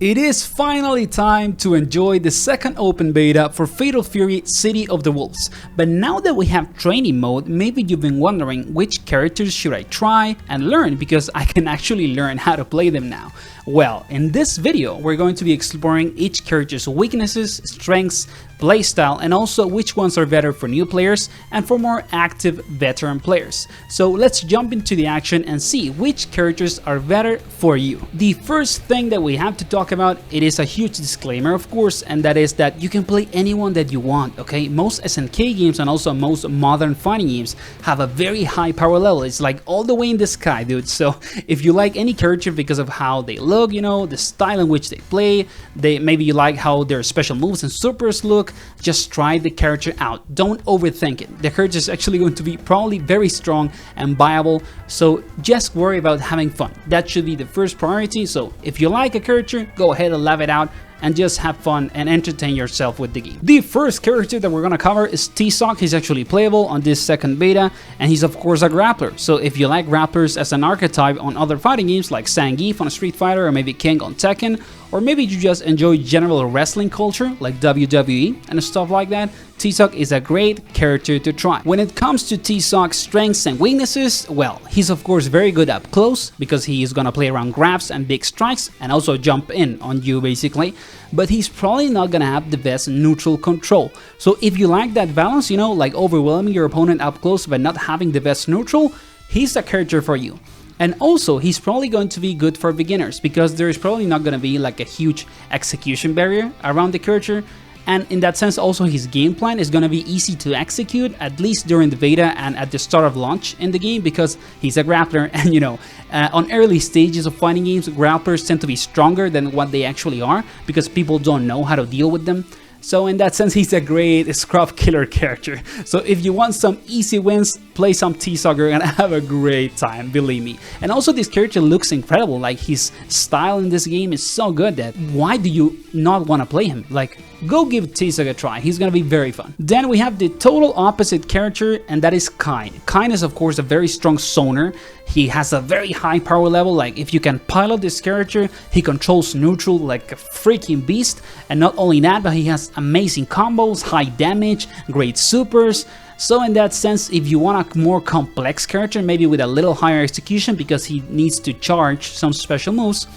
It is finally time to enjoy the second open beta for Fatal Fury City of the Wolves. But now that we have training mode, maybe you've been wondering which characters should I try and learn, because I can actually learn how to play them now. Well, in this video we're going to be exploring each character's weaknesses, strengths, playstyle, and also which ones are better for new players and for more active veteran players. So let's jump into the action and see which characters are better for you. The first thing that we have to talk about, it is a huge disclaimer of course, and that is that you can play anyone that you want, okay? Most SNK games and also most modern fighting games have a very high power level. It's like all the way in the sky, dude. So if you like any character because of how they look, you know, the style in which they play, maybe you like how their special moves and supers look, just try the character out. Don't overthink it. The character is actually going to be probably very strong and viable, so just worry about having fun. That should be the first priority. So if you like a character, go ahead and love it out and just have fun and entertain yourself with the game. The first character that we're gonna cover is Tizoc. He's actually playable on this second beta, and he's of course a grappler. So if you like grapplers as an archetype on other fighting games like Zangief on Street Fighter, or maybe King on Tekken, or maybe you just enjoy general wrestling culture like WWE and stuff like that, Tizoc is a great character to try. When it comes to Tizoc's strengths and weaknesses, well, he's of course very good up close because he is gonna play around grabs and big strikes and also jump in on you basically, but he's probably not gonna have the best neutral control. So if you like that balance, you know, like overwhelming your opponent up close but not having the best neutral, he's a character for you. And also, he's probably going to be good for beginners because there is probably not going to be like a huge execution barrier around the character. And in that sense, also his game plan is going to be easy to execute, at least during the beta and at the start of launch in the game, because he's a grappler. And you know, on early stages of fighting games, grapplers tend to be stronger than what they actually are because people don't know how to deal with them. So in that sense, he's a great scrub killer character. So if you want some easy wins, play some Tizoc and have a great time, believe me. And also this character looks incredible, like his style in this game is so good that why do you not want to play him? Like, go give Tizoc a try, he's gonna be very fun. Then we have the total opposite character, and that is Kain. Kain is of course a very strong zoner. He has a very high power level, like if you can pilot this character, he controls neutral like a freaking beast. And not only that, but he has amazing combos, high damage, great supers. So in that sense, if you want a more complex character, maybe with a little higher execution because he needs to charge some special moves,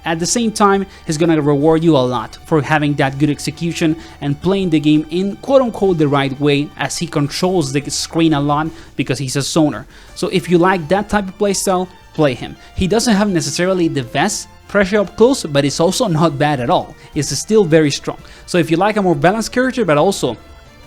at the same time, he's gonna reward you a lot for having that good execution and playing the game in quote-unquote the right way, as he controls the screen a lot because he's a zoner. So if you like that type of playstyle, play him. He doesn't have necessarily the best pressure up close, but it's also not bad at all. It's still very strong. So if you like a more balanced character, but also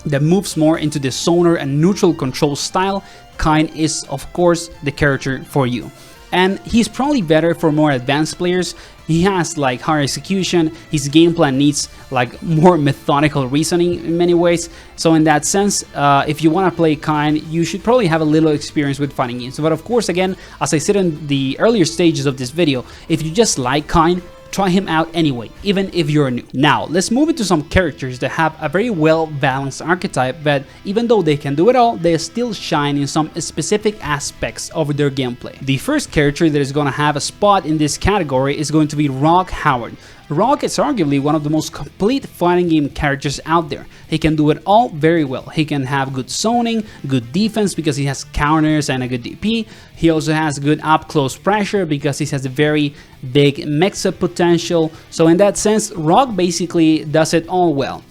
that moves more into the zoner and neutral control style, Kain is of course the character for you. And he's probably better for more advanced players. He has like higher execution, his game plan needs like more methodical reasoning in many ways. So in that sense, if you want to play Kain, you should probably have a little experience with fighting games. But of course, again, as I said in the earlier stages of this video, if you just like Kain, try him out anyway, even if you're new. Now, let's move into some characters that have a very well-balanced archetype, but even though they can do it all, they still shine in some specific aspects of their gameplay. The first character that is going to have a spot in this category is going to be Rock Howard. Rock is arguably one of the most complete fighting game characters out there. He can do it all very well. He can have good zoning, good defense because he has counters and a good DP. He also has good up-close pressure because he has a very big mix-up potential. So in that sense, Rock basically does it all well.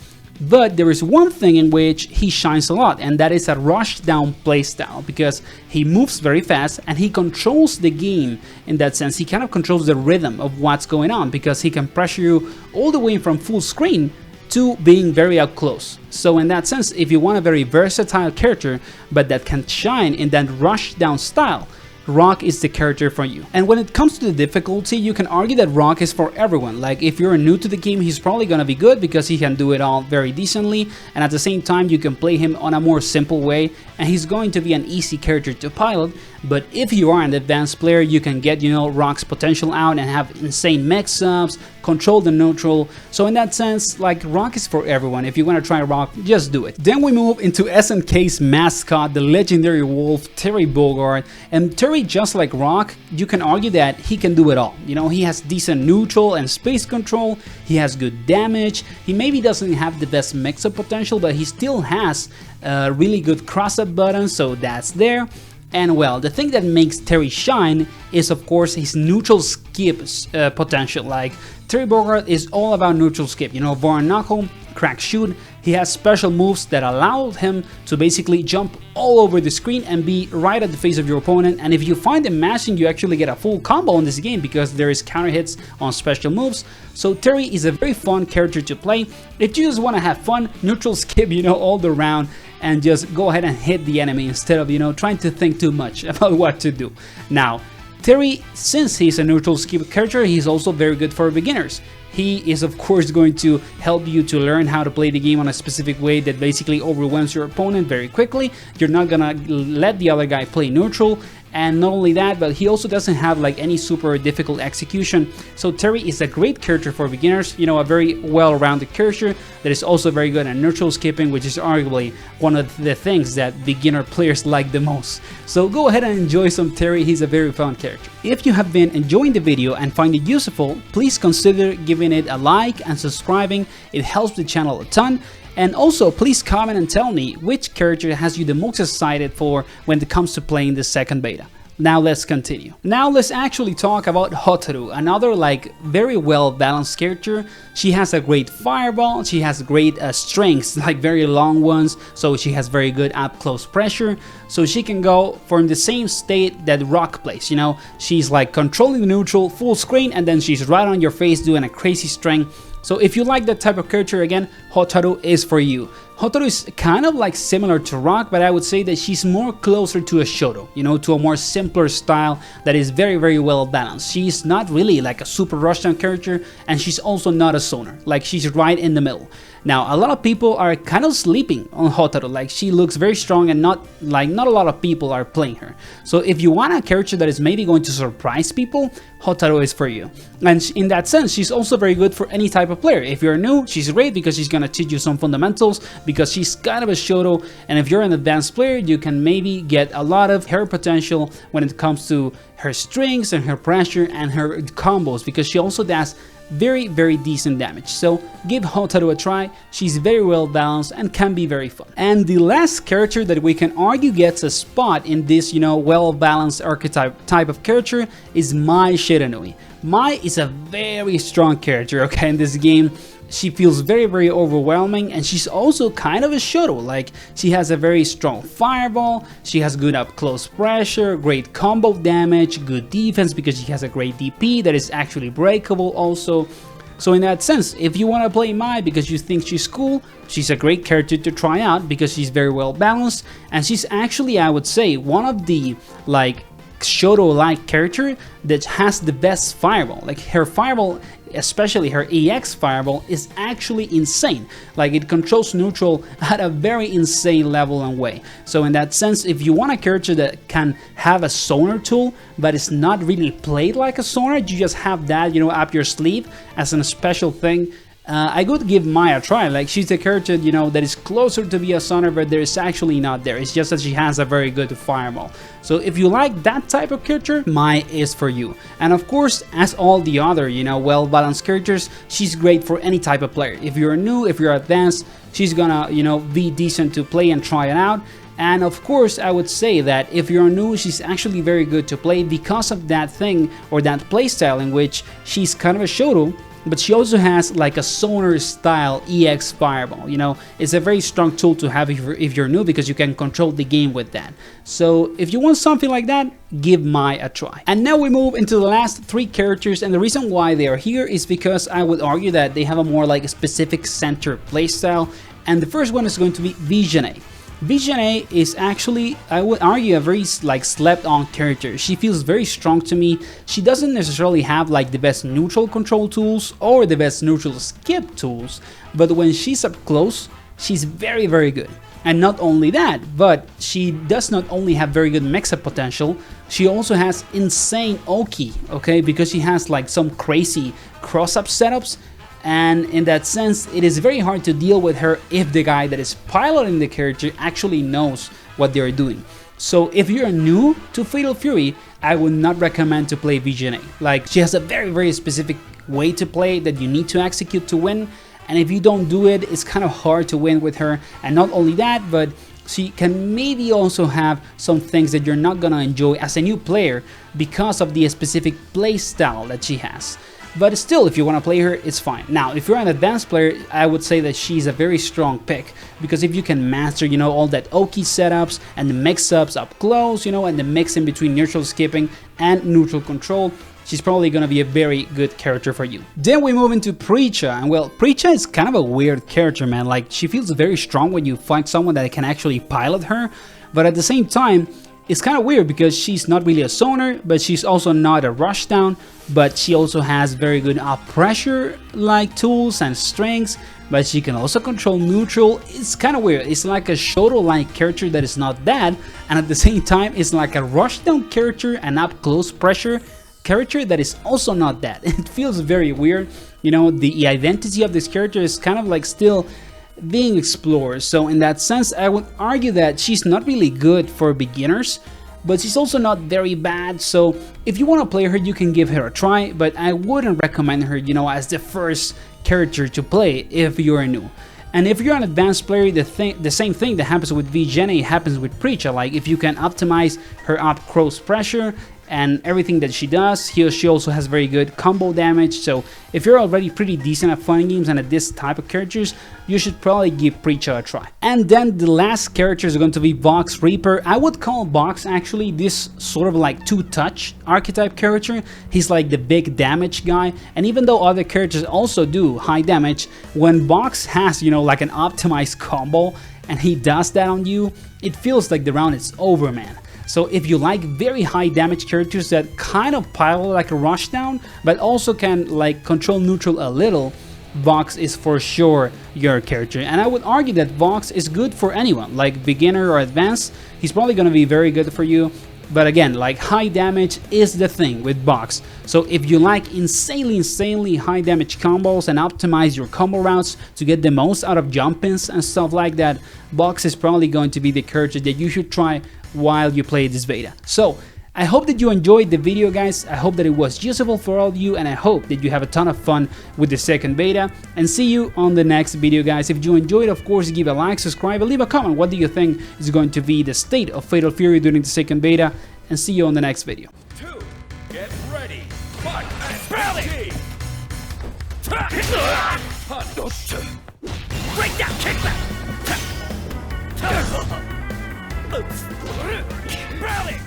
But there is one thing in which he shines a lot, and that is a Rushdown playstyle, because he moves very fast and he controls the game in that sense. He kind of controls the rhythm of what's going on because he can pressure you all the way from full screen to being very up close. So in that sense, if you want a very versatile character but that can shine in that Rushdown style, Rock is the character for you. And when it comes to the difficulty, you can argue that Rock is for everyone. Like if you're new to the game, he's probably gonna be good because he can do it all very decently, and at the same time you can play him on a more simple way and he's going to be an easy character to pilot. but if you are an advanced player, you can get, you know, Rock's potential out and have insane mix-ups, control the neutral. So in that sense, like, Rock is for everyone. If you want to try Rock, just do it. Then we move into SNK's mascot, the legendary wolf Terry Bogard. And Terry, just like Rock, you can argue that he can do it all. You know, he has decent neutral and space control, he has good damage, he maybe doesn't have the best mix-up potential, but he still has really good cross-up buttons, so that's there. And well, the thing that makes Terry shine is of course his neutral skip potential. Like, Terry Bogard is all about neutral skip, you know, Vorn Knuckle, crack shoot. He has special moves that allow him to basically jump all over the screen and be right at the face of your opponent. And if you find him mashing, you actually get a full combo in this game because there is counter hits on special moves. So Terry is a very fun character to play. If you just want to have fun, neutral skip, you know, all the round, and just go ahead and hit the enemy instead of, you know, trying to think too much about what to do. Now, Terry, since he's a neutral skip character, he's also very good for beginners. He is of course going to help you to learn how to play the game on a specific way that basically overwhelms your opponent very quickly. You're not gonna let the other guy play neutral. And not only that, but he also doesn't have like any super difficult execution. So Terry is a great character for beginners, you know, a very well-rounded character that is also very good at neutral skipping, which is arguably one of the things that beginner players like the most. So go ahead and enjoy some Terry, he's a very fun character. If you have been enjoying the video and find it useful, please consider giving it a like and subscribing, it helps the channel a ton. And also, please comment and tell me which character has you the most excited for when it comes to playing the second beta. Now let's continue. Now let's actually talk about Hotaru, another like very well balanced character. She has a great fireball, she has great strengths, like very long ones, so she has very good up close pressure. So she can go from the same state that Rock plays, you know, she's like controlling the neutral, full screen, and then she's right on your face doing a crazy strength. So if you like that type of character, again, Hotaru is for you. Hotaru is kind of like similar to Rock, but I would say that she's more closer to a Shoto, you know, to a more simpler style that is very, very well balanced. She's not really like a super Rushdown character, and she's also not a Sonar, like she's right in the middle. Now, a lot of people are kind of sleeping on Hotaru, like she looks very strong and not a lot of people are playing her. So if you want a character that is maybe going to surprise people, Hotaru is for you. And in that sense, she's also very good for any type of player. If you're new, she's great because she's gonna teach you some fundamentals, because she's kind of a Shoto, and if you're an advanced player, you can maybe get a lot of her potential when it comes to her strings and her pressure and her combos, because she also does very, very decent damage. So give Hotaru a try, she's very well balanced and can be very fun. And the last character that we can argue gets a spot in this, you know, well balanced archetype type of character is Mai Shiranui. Mai is a very strong character, okay, in this game. She feels very, very overwhelming, and she's also kind of a Shoto. Like, she has a very strong fireball, she has good up close pressure, great combo damage, good defense because she has a great DP that is actually breakable also. So in that sense, if you want to play Mai because you think she's cool, she's a great character to try out because she's very well balanced, and she's actually, I would say, one of the like Shoto-like character that has the best fireball. Like, her fireball, especially her EX fireball, is actually insane. Like, it controls neutral at a very insane level and way. So in that sense, if you want a character that can have a Sonar tool but it's not really played like a Sonar, you just have that, you know, up your sleeve as a special thing, I could give Mai a try. Like, she's a character, you know, that is closer to be a Sonar, but there is actually not there. It's just that she has a very good fireball. So if you like that type of character, Mai is for you. And of course, as all the other, you know, well-balanced characters, she's great for any type of player. If you're new, if you're advanced, she's gonna, you know, be decent to play and try it out. And of course, I would say that if you're new, she's actually very good to play because of that thing, or that playstyle in which she's kind of a Shoto, but she also has like a Sonar style EX fireball. You know, it's a very strong tool to have if you're new, because you can control the game with that. So if you want something like that, give Mai a try. And now we move into the last three characters, and the reason why they are here is because I would argue that they have a more like a specific center playstyle, and the first one is going to be Jenet. Jenet is actually, I would argue, a very like slept on character. She feels very strong to me. She doesn't necessarily have like the best neutral control tools or the best neutral skip tools, but when she's up close, she's very, very good. And not only that, but she does not only have very good mix-up potential, she also has insane Oki, okay, because she has like some crazy cross-up setups, and in that sense it is very hard to deal with her if the guy that is piloting the character actually knows what they are doing. So if you're new to Fatal Fury, I would not recommend to play Jenet. Like, she has a very specific way to play that you need to execute to win, and if you don't do it, it's kind of hard to win with her. And not only that, but she can maybe also have some things that you're not gonna enjoy as a new player because of the specific play style that she has. But still, if you want to play her, it's fine. Now, if you're an advanced player, I would say that she's a very strong pick, because if you can master, you know, all that Oki setups and the mix-ups up close, you know, and the mix in between neutral skipping and neutral control, she's probably going to be a very good character for you. Then we move into Preecha, and well, Preecha is kind of a weird character, man. Like, she feels very strong when you find someone that can actually pilot her, but at the same time, it's kind of weird because she's not really a zoner, but she's also not a rushdown, but she also has very good up pressure like tools and strengths, but she can also control neutral. It's kind of weird. It's like a Shoto like character that is not that, and at the same time it's like a rushdown character and up close pressure character that is also not that. It feels very weird. You know, the identity of this character is kind of like still being explored. So in that sense, I would argue that she's not really good for beginners, but she's also not very bad. So if you want to play her, you can give her a try, but I wouldn't recommend her, you know, as the first character to play if you're new. And if you're an advanced player, the same thing that happens with Jenet happens with Preecha. Like, if you can optimize her up close pressure and everything that she does, she also has very good combo damage. So if you're already pretty decent at fighting games and at this type of characters, you should probably give Preecha a try. And then the last character is going to be Vox Reaper. I would call Vox actually this sort of like two-touch archetype character. He's like the big damage guy, and even though other characters also do high damage, when Vox has, you know, like an optimized combo and he does that on you, it feels like the round is over, man. So if you like very high damage characters that kind of pilot like a rushdown, but also can like control neutral a little, Vox is for sure your character. And I would argue that Vox is good for anyone, like beginner or advanced. He's probably going to be very good for you. But again, like, high damage is the thing with Vox. So if you like insanely high damage combos and optimize your combo routes to get the most out of jump-ins and stuff like that, Vox is probably going to be the character that you should try while you play this beta. So I hope that you enjoyed the video, guys. I hope that it was useful for all of you, and I hope that you have a ton of fun with the second beta, and see you on the next video, guys. If you enjoyed, of course, give a like, subscribe, and leave a comment. What do you think is going to be the state of Fatal Fury during the second beta? And see you on the next video. Get ready. Fight. Rally. Break down. Kick back. Rally.